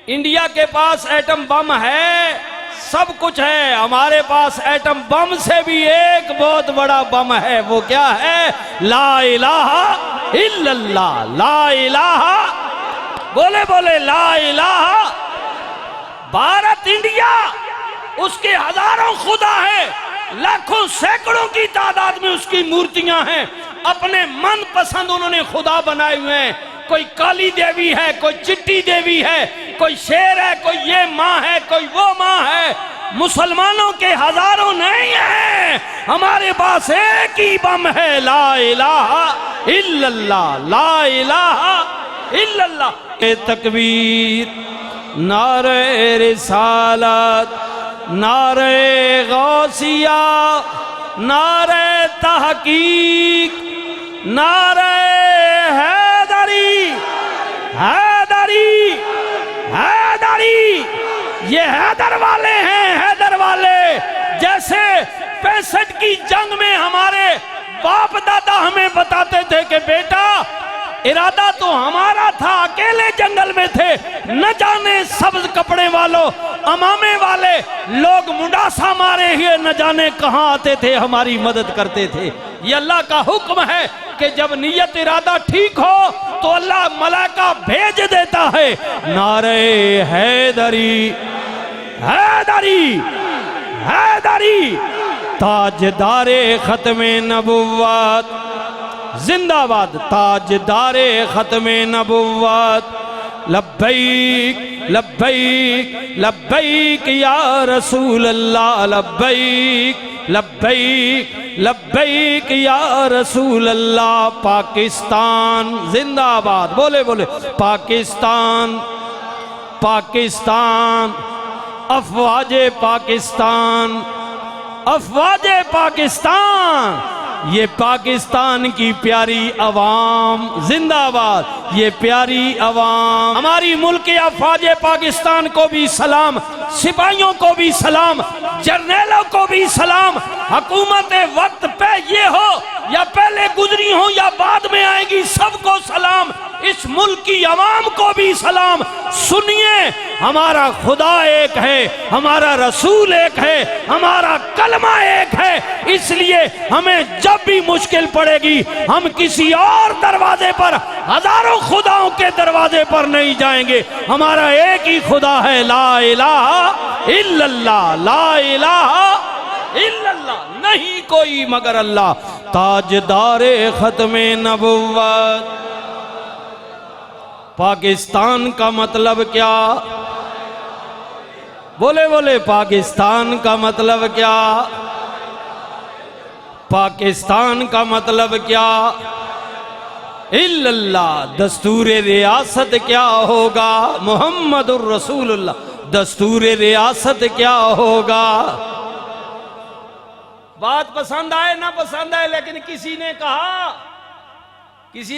India के पास atom bomb है, सब कुछ है, हमारे पास एटम बम से भी एक बहुत बड़ा बम है। वो क्या है? ला इलाहा इल्लल्लाह। ला इलाहा, बोले बोले ला इलाहा। भारत इंडिया, उसके हजारों खुदा है, लाखों सैकड़ों की तादाद में उसकी मूर्तियां हैं। अपने मन पसंद उन्होंने खुदा बनाए हुए हैं। कोई काली देवी है, कोई चिट्टी देवी है, कोई शेर है, कोई ये माँ है, कोई वो माँ है। मुसलमानों के हजारों नहीं है, हमारे पास एक ही बम है, ला इलाहा इल्लल्लाह। ला इलाहा इल्लल्लाह। ए तकबीर, नारे रिसालत, नारे गौसिया, नारे तहकीक, नारे हैदरी, हैदरी, हैदरी। ये हैदर वाले हैं, हैदर वाले। जैसे 65 की जंग में हमारे बाप दादा हमें बताते थे कि बेटा इरादा तो हमारा था, अकेले जंगल में थे, न जाने सब्ज कपड़े वालों, अमामे वाले लोग मुंडासा मारे हुए न जाने कहां आते थे, हमारी मदद करते थे। ये अल्लाह का हुक्म है कि जब नियत इरादा ठीक हो तो अल्लाह मलाइका भेज देता है। नारे हैदरी, हैदरी, हैदरी। ताजदारे खत्मे नबुव्वत जिंदाबाद, ताजदारे खत्मे नबुव्वत। लब्बैक लब्बैक लब्बैक या रसूल अल्लाह, लब्बैक लब्बैक लब्बैक या रसूल अल्लाह। पाकिस्तान जिंदाबाद, बोले बोले पाकिस्तान, पाकिस्तान। अफवाजे पाकिस्तान, अफवाजे पाकिस्तान। ये पाकिस्तान की प्यारी अवाम जिंदाबाद, ये प्यारी अवाम। हमारी मुल्क अफवाजे पाकिस्तान को भी सलाम, सिपाहियों को भी सलाम, जर्नैलों को भी सलाम। हुकूमत वक्त पे ये हो या पहले गुजरी हो या बाद में आएगी, सबको सलाम। इस मुल्क की अवाम को भी सलाम। सुनिए, हमारा खुदा एक है, हमारा रसूल एक है, हमारा कलमा एक है। इसलिए हमें जब भी मुश्किल पड़ेगी हम किसी और दरवाजे पर, हजारों खुदाओं के दरवाजे पर नहीं जाएंगे। हमारा एक ही खुदा है, ला इलाहा इल्लल्लाह, ला इलाहा इल्लल्लाह, नहीं कोई मगर अल्लाह। ताजदारे खत्मे नबुव्वत। पाकिस्तान का मतलब क्या? बोले बोले पाकिस्तान का मतलब क्या? पाकिस्तान का मतलब क्या? इल्लल्लाह। दस्तूर रियासत क्या होगा? मुहम्मदुर रसूलुल्लाह। दस्तूर रियासत क्या होगा? बात पसंद आए ना पसंद आए, लेकिन किसी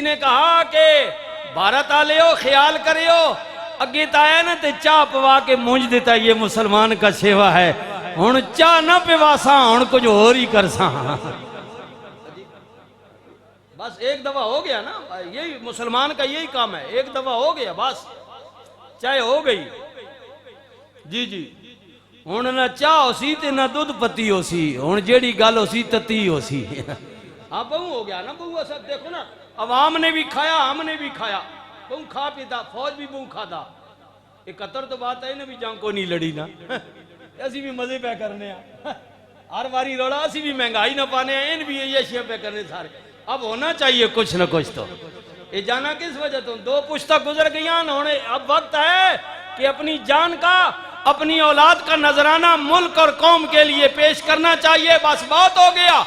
ने कहा कि भारत आलियो ख्याल करियो, अगे ताया ना ते चाह पवा के मूंझ देता, ये मुसलमान का सेवा है। हुण चाह ना पिवासा, हुण कुछ और ही करसा। बस एक दफा हो गया ना, यही मुसलमान का यही काम है, एक दफा हो गया बस, चाहे हो गई। जी जी, हुण ना चाह हो सी ते ना दूध पत्ती हो सी, हुण जेड़ी गल हो सी तती हो सी। हाँ बहु हो गया ना, बहु असर देखो ना, अवाम ने भी खाया, हमने भी खाया, बहु खा पीता, फौज भी बहु खाता। 71 तो बात है ना भी जंग को नहीं लड़ी ना, असी भी मजे पे करने हर बारी रोड़ा, असी भी महंगाई ना पाने, इन भी ये शेयर पे करने सारे। अब होना चाहिए कुछ न कुछ तो। ये जाना किस वजह तुम, 2 पुश्ता गुजर गई होने, अब वक्त है कि अपनी जान का, अपनी औलाद का नजराना मुल्क और कौम के लिए पेश करना चाहिए। बस बहुत हो गया,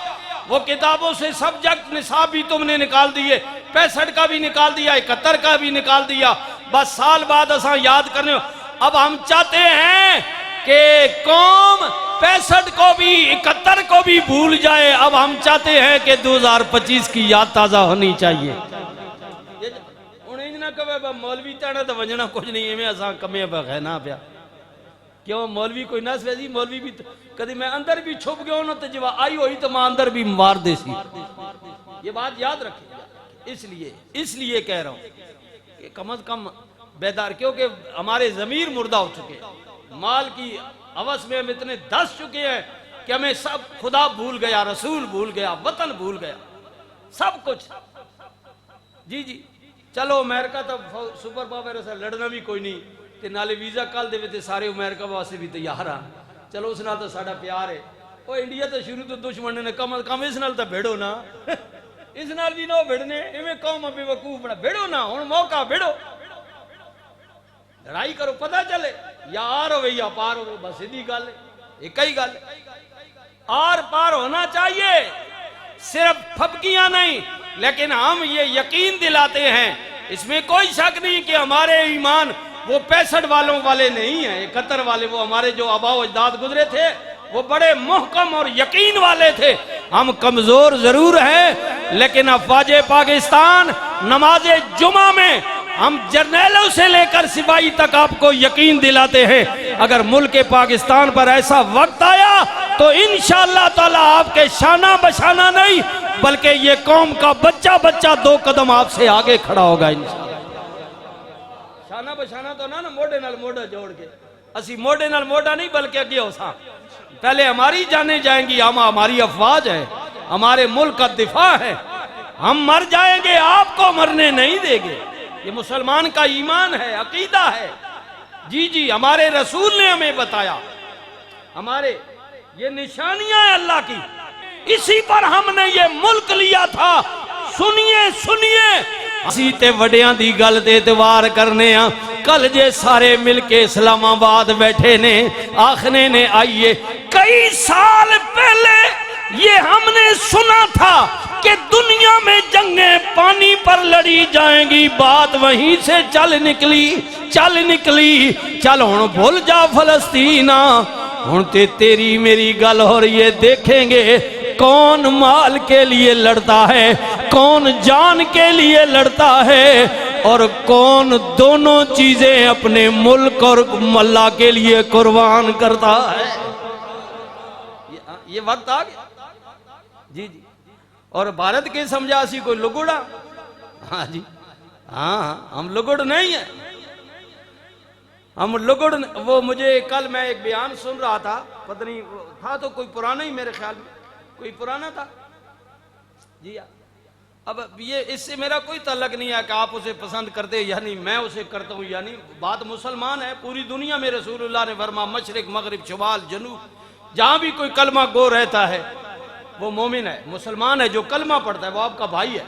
वो किताबों से सब्जेक्ट निसाब भी तुमने निकाल दिए, 65 का भी निकाल दिया, 71 का भी निकाल दिया। बस साल बाद असा याद करने। अब हम चाहते हैं कि कौम 65 को भी 71 को भी भूल जाए। अब हम चाहते हैं कि 2025 की याद ताजा होनी चाहिए। ना कहे मौलवी ताना तो वजना कुछ नहीं है, असा कमे बहना पिया क्यों मौलवी कोई नस वैसी मौलवी भी कभी मैं अंदर भी छुप गया ना तो जब आई हुई तो मैं अंदर भी मार दे सी। ये बात याद रखिए। इसलिए कह रहा हूं कि कम से कम बेदार, क्योंकि हमारे जमीर मुर्दा हो चुके हैं, माल की हवस में हम इतने धस चुके हैं कि हमें सब खुदा भूल गया, रसूल भूल गया, वतन भूल गया, सब कुछ। जी जी चलो अमेरिका तो सुपर पावर है, लड़ना भी कोई नहीं ते नाले वीजा कल दे ते सारे अमेरिका वास्ते भी तैयार हाँ, चलो उस नाल तो साडा प्यार है। वो इंडिया तो शुरू तो दुश्मन ने, कम कम इस नाल तो भिड़ो ना इस नाल भी ना भिड़ने, इवें कौम बेवकूफ बना, भिड़ो ना, हुण मौका भिड़ो, लड़ाई करो, पता चले या आर हो या पार हो, बस सीधी गल है, एक ही गल, आर पार होना चाहिए, सिर्फ फबकियां नहीं। लेकिन हम ये यकीन दिलाते हैं, इसमें कोई शक नहीं कि हमारे ईमान वो 65 वालों वाले नहीं है, 71 वाले, वो हमारे जो आबाओ अजदाद गुजरे थे वो बड़े मुहकम और यकीन वाले थे। हम कमजोर जरूर हैं, लेकिन अफवाजे पाकिस्तान नमाजे जुमा में हम जर्नैलों से लेकर सिपाही तक आपको यकीन दिलाते हैं, अगर मुल्क पाकिस्तान पर ऐसा वक्त आया तो इंशाअल्लाह ताला आपके शाना बशाना नहीं बल्कि ये कौम का बच्चा बच्चा 2 कदम आपसे आगे खड़ा होगा इंशाअल्लाह। शाना बशाना तो ना मोढे नाल मोढा जोड़ के, असी मोढे नाल मोढा नहीं बल्कि अगे हो सा, पहले हमारी जाने जाएंगी, हम हमारी अफवाज है, हमारे मुल्क का दिफा है, हम मर जाएंगे, आपको मरने नहीं देंगे। ये मुसलमान का ईमान है, अकीदा है। जी जी हमारे रसूल ने हमें बताया, हमारे ये निशानियां हैं अल्लाह की, इसी पर हमने ये मुल्क लिया था। सुनिए सुनिए, असी ते वड्डियां दी गल ते एतवार करने आ, कल जे सारे मिलके इस्लामाबाद बैठे ने आखने ने आइए, कई साल पहले ये हमने सुना था कि दुनिया में जंगें पानी पर लड़ी जाएंगी, बात वहीं से चल निकली, चल हुण भूल जा फलस्तीना, हुण ते तेरी मेरी गल हो रही है, देखेंगे कौन माल के लिए लड़ता है, कौन जान के लिए लड़ता है और कौन दोनों चीजें अपने मुल्क और मल्ला के लिए कुर्बान करता है। ये वक्त आ गया। जी जी और भारत के समझा सी कोई लुगुड़ा, हाँ जी हाँ हम लुगुड़ नहीं है, हम लुगुड़। वो मुझे कल मैं एक बयान सुन रहा था, पता नहीं था तो कोई पुराना ही, मेरे ख्याल में कोई पुराना था जी। अब ये इससे मेरा कोई तल्लक नहीं है कि आप उसे पसंद करते या नहीं, मैं उसे करता हूँ या नहीं, बात मुसलमान है। पूरी दुनिया में रसूलुल्लाह ने फरमाया मशरिक मगरिब शुमाल जनूब, जहां भी कोई कलमा गो रहता है वो मोमिन है, मुसलमान है, जो कलमा पढ़ता है वो आपका भाई है।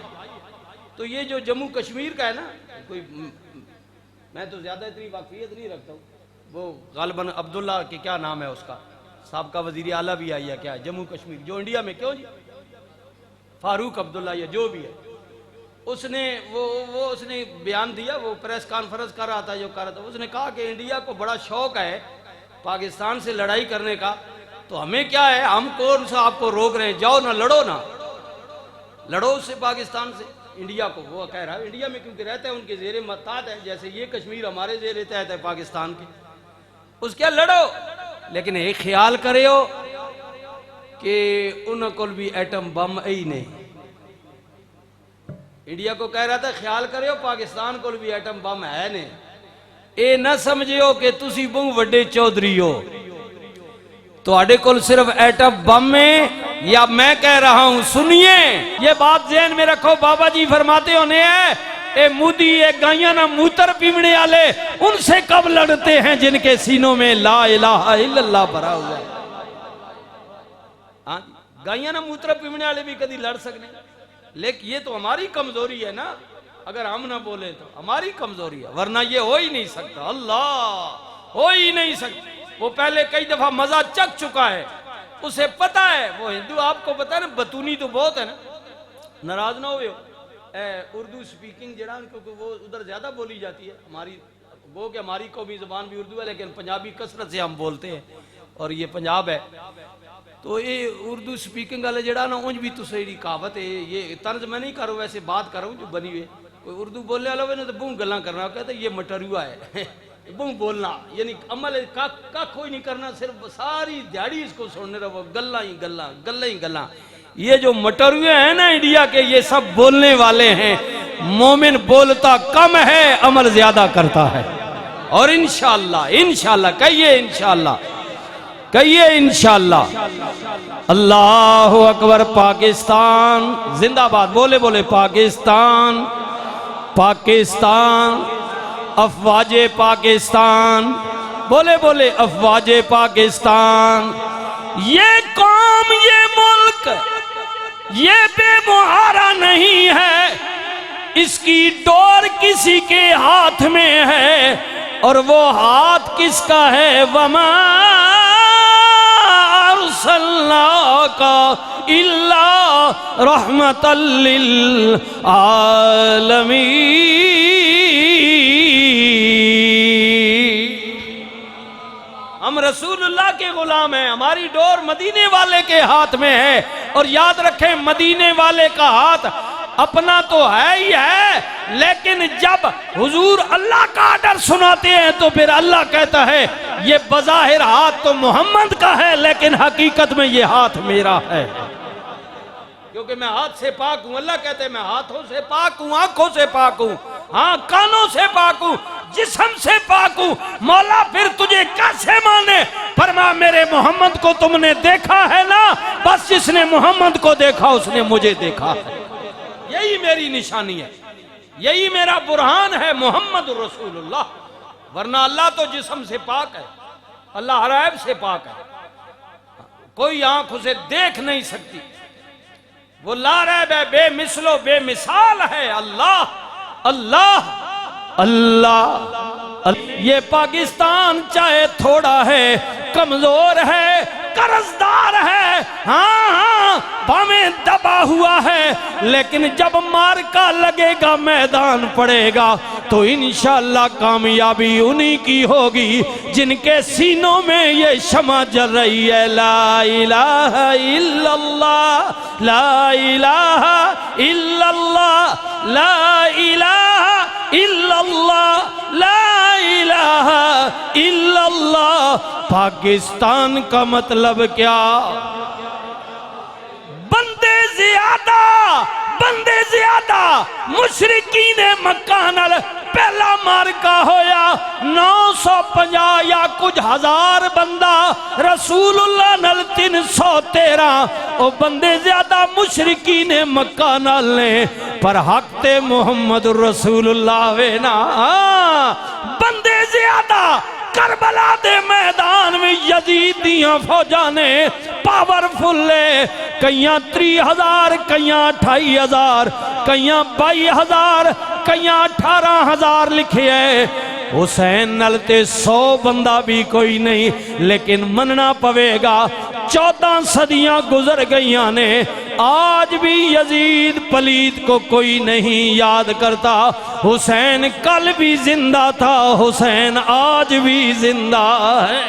तो ये जो जम्मू कश्मीर का है ना, कोई मैं तो ज्यादा इतनी वाकफियत नहीं रखता हूँ, वो गालिबन अब्दुल्ला के क्या नाम है उसका, साहब का वजीर आला भी आई है क्या जम्मू कश्मीर, जो इंडिया में, क्यों जी फारूक अब्दुल्ला या जो भी है, उसने वो उसने बयान दिया, वो प्रेस कॉन्फ्रेंस कर रहा था, जो कर रहा था, उसने कहा कि इंडिया को बड़ा शौक है पाकिस्तान से लड़ाई करने का, तो हमें क्या है, हम कौन सा आपको रोक रहे हैं, जाओ ना, लड़ो उससे, पाकिस्तान से इंडिया को। वो कह रहा है इंडिया में क्योंकि रहते हैं, उनके जेरे मताहत है, जैसे ये कश्मीर हमारे जेरे तहत है पाकिस्तान के, उसके लड़ो, लेकिन एक ख्याल करो कि उनको भी एटम बम ही नहीं। इंडिया को कह रहा था ख्याल करो पाकिस्तान को भी एटम बम है नहीं, ये न समझियो कि तुसी बहुत वड्डे चौधरी हो, तो को सिर्फ एटम बम है, या मैं कह रहा हूं, सुनिए ये बात ज़हन में रखो, बाबा जी फरमाते होने हैं, ए मुदी ए गाइया ना मूत्र पीवने वाले उनसे कब लड़ते हैं जिनके सीनों में ला इलाहा इल्लल्लाह भरा हुआ है। हाँ गाइया ना मूत्र पीवने वाले भी कभी लड़ सकते, लेकिन ये तो हमारी कमजोरी है ना, अगर हम ना बोले तो हमारी कमजोरी है, वरना ये हो ही नहीं सकता, अल्लाह हो ही नहीं सकता। वो पहले कई दफा मजा चख चुका है, उसे पता है, वो हिंदू आपको पता है ना, बतूनी तो बहुत है ना, नाराज ना हो, उर्दू स्पीकिंग जरा क्योंकि वो उधर ज्यादा बोली जाती है, हमारी वो कि हमारी कौमी जबान भी उर्दू है, लेकिन पंजाबी कसरत से हम बोलते हैं और ये पंजाब है, तो ये उर्दू स्पीकिंग वाले जरा ना उंज भी तुसे कहावत है, ये तर्ज मैं नहीं करूँ, वैसे बात करूँ जो बनी हुई, कोई उर्दू बोलने वाला हो ना तो बूँ गल्ला करना, कहते ये मटरुआ है बूँ बोलना, यानी अमल का कोई नहीं करना, सिर्फ सारी दिहाड़ी इसको सुनने रहो, गल्ला ही गल्ला, गल्ला ही गल्ला। ये जो मटरुए हैं ना इंडिया के, ये सब बोलने वाले हैं, मोमिन बोलता कम है, अमल ज्यादा करता है। और इंशाअल्लाह, इंशाअल्लाह कहिए, इंशाअल्लाह कहिए, इंशाअल्लाह। अल्लाहु अकबर। पाकिस्तान जिंदाबाद। बोले बोले पाकिस्तान, पाकिस्तान, अफवाजे पाकिस्तान। बोले बोले अफवाजे पाकिस्तान। ये कौम, ये मुल्क, ये बेमुहारा नहीं है, इसकी डोर किसी के हाथ में है, और वो हाथ किसका है? वमा अरसलनाका इल्ला रहमतल लिल आलमीन। हम रसूलुल्लाह के गुलाम हैं, हमारी डोर मदीने वाले के हाथ में है। और याद रखें, मदीने वाले का हाथ अपना तो है ही है, लेकिन जब हुजूर अल्लाह का आर्डर सुनाते हैं तो फिर अल्लाह कहता है ये बज़ाहिर हाथ तो मोहम्मद का है, लेकिन हकीकत में ये हाथ मेरा है, क्योंकि मैं हाथ से पाक हूं। अल्लाह कहते हैं मैं हाथों से पाक हूं, आंखों से पाक हूं, हाँ कानों से पाक हूं, जिस्म से पाक हूं। मौला फिर तुझे कैसे माने? फरमा मेरे मोहम्मद को तुमने देखा है ना, बस जिसने मोहम्मद को देखा उसने मुझे देखा है। यही मेरी निशानी है, यही मेरा बुरहान है, मोहम्मद रसूलुल्लाह। वरना अल्लाह तो जिस्म से पाक है, अल्लाह हर ऐब से पाक है, कोई आंख उसे देख नहीं सकती। वो लारैब है, बेमिसलो बेमिसाल है। अल्लाह अल्लाह अल्लाह। ये पाकिस्तान चाहे थोड़ा है, कमजोर है, कर्जदार है, हाँ हाँ भावें दबा हुआ है, लेकिन जब मार का लगेगा, मैदान पड़ेगा, तो इंशाअल्लाह कामयाबी उन्हीं की होगी जिनके सीनों में ये शमा जल रही है। ला इलाहा इल्लल्लाह, ला इलाहा इल्लल्लाह, ला इलाहा इल्लल्लाह, ला इलाहा इल्लल्लाह। पाकिस्तान का मतलब क्या? बंदे ज्यादा मुशरिकीन मक्का नाल पहला मारका होया 950 या कुछ हजार बंदा, रसूलुल्लाह नाल 313। ओ बंदे ज्यादा मुशरिकीन मक्का नाल ने, पर हक ते मुहम्मद रसूलुल्लाह वे ना। बंदे ज्यादा करबला दे मैदान में यजीद दियां फौजा ने पावरफुल ने, कईयां 30,000, कईयां 28,000, कईयां 22,000, कईयां 18,000 लिखे है। हुसैन नल ते 100 बंदा भी कोई नहीं, लेकिन मनना पवेगा 14 सदियां गुजर गईयां ने, आज भी यजीद पलीत को कोई नहीं याद करता। हुसैन कल भी जिंदा था, हुसैन आज भी जिंदा है।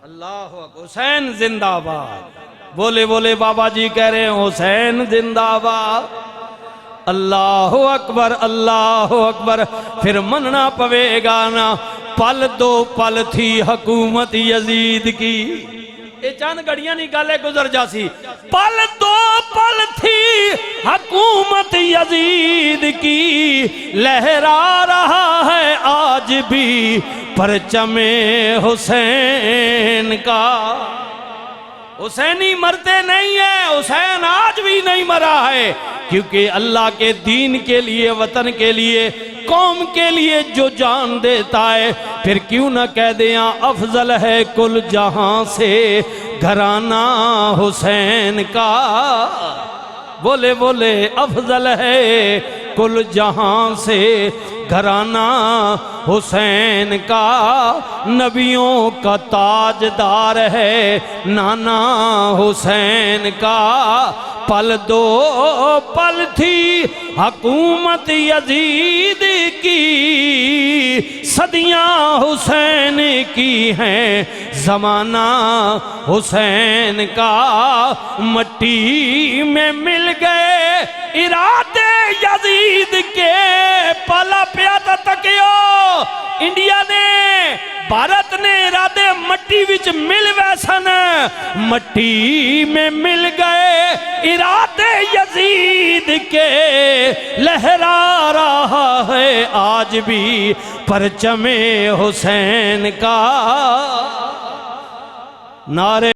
अल्लाह हुसैन जिंदाबाद। बोले बोले बाबा जी कह रहे हैं हुसैन जिंदाबाद। अल्लाह अकबर, अल्लाह अकबर। फिर मनना पवेगा ना, पल दो पल थी हुकूमत यजीद की। ये चंद घड़ियां नहीं गाले गुजर जासी। पल दो पल थी हुकूमत यजीद की, लहरा रहा है आज भी परचमे हुसैन का। हुसैनी मरते नहीं है, हुसैन आज भी नहीं मरा है, क्योंकि अल्लाह के दीन के लिए, वतन के लिए, कौम के लिए जो जान देता है, फिर क्यों न कह दें अफजल है कुल जहां से घराना हुसैन का। बोले बोले अफजल है कुल जहां से घराना हुसैन का। नबियों का ताजदार है नाना हुसैन का। पल दो पल थी हुकूमत यजीद की, सदियां हुसैन की हैं, जमाना हुसैन का। मट्टी में मिल गए इरादे यजीद के, पला पिया तकियो इंडिया ने भारत ने इरादे मट्टी विच मिल वैसन, मट्टी में मिल गए इरादे यजीद के। लहरा रहा है आज भी परचमे हुसैन का। नारे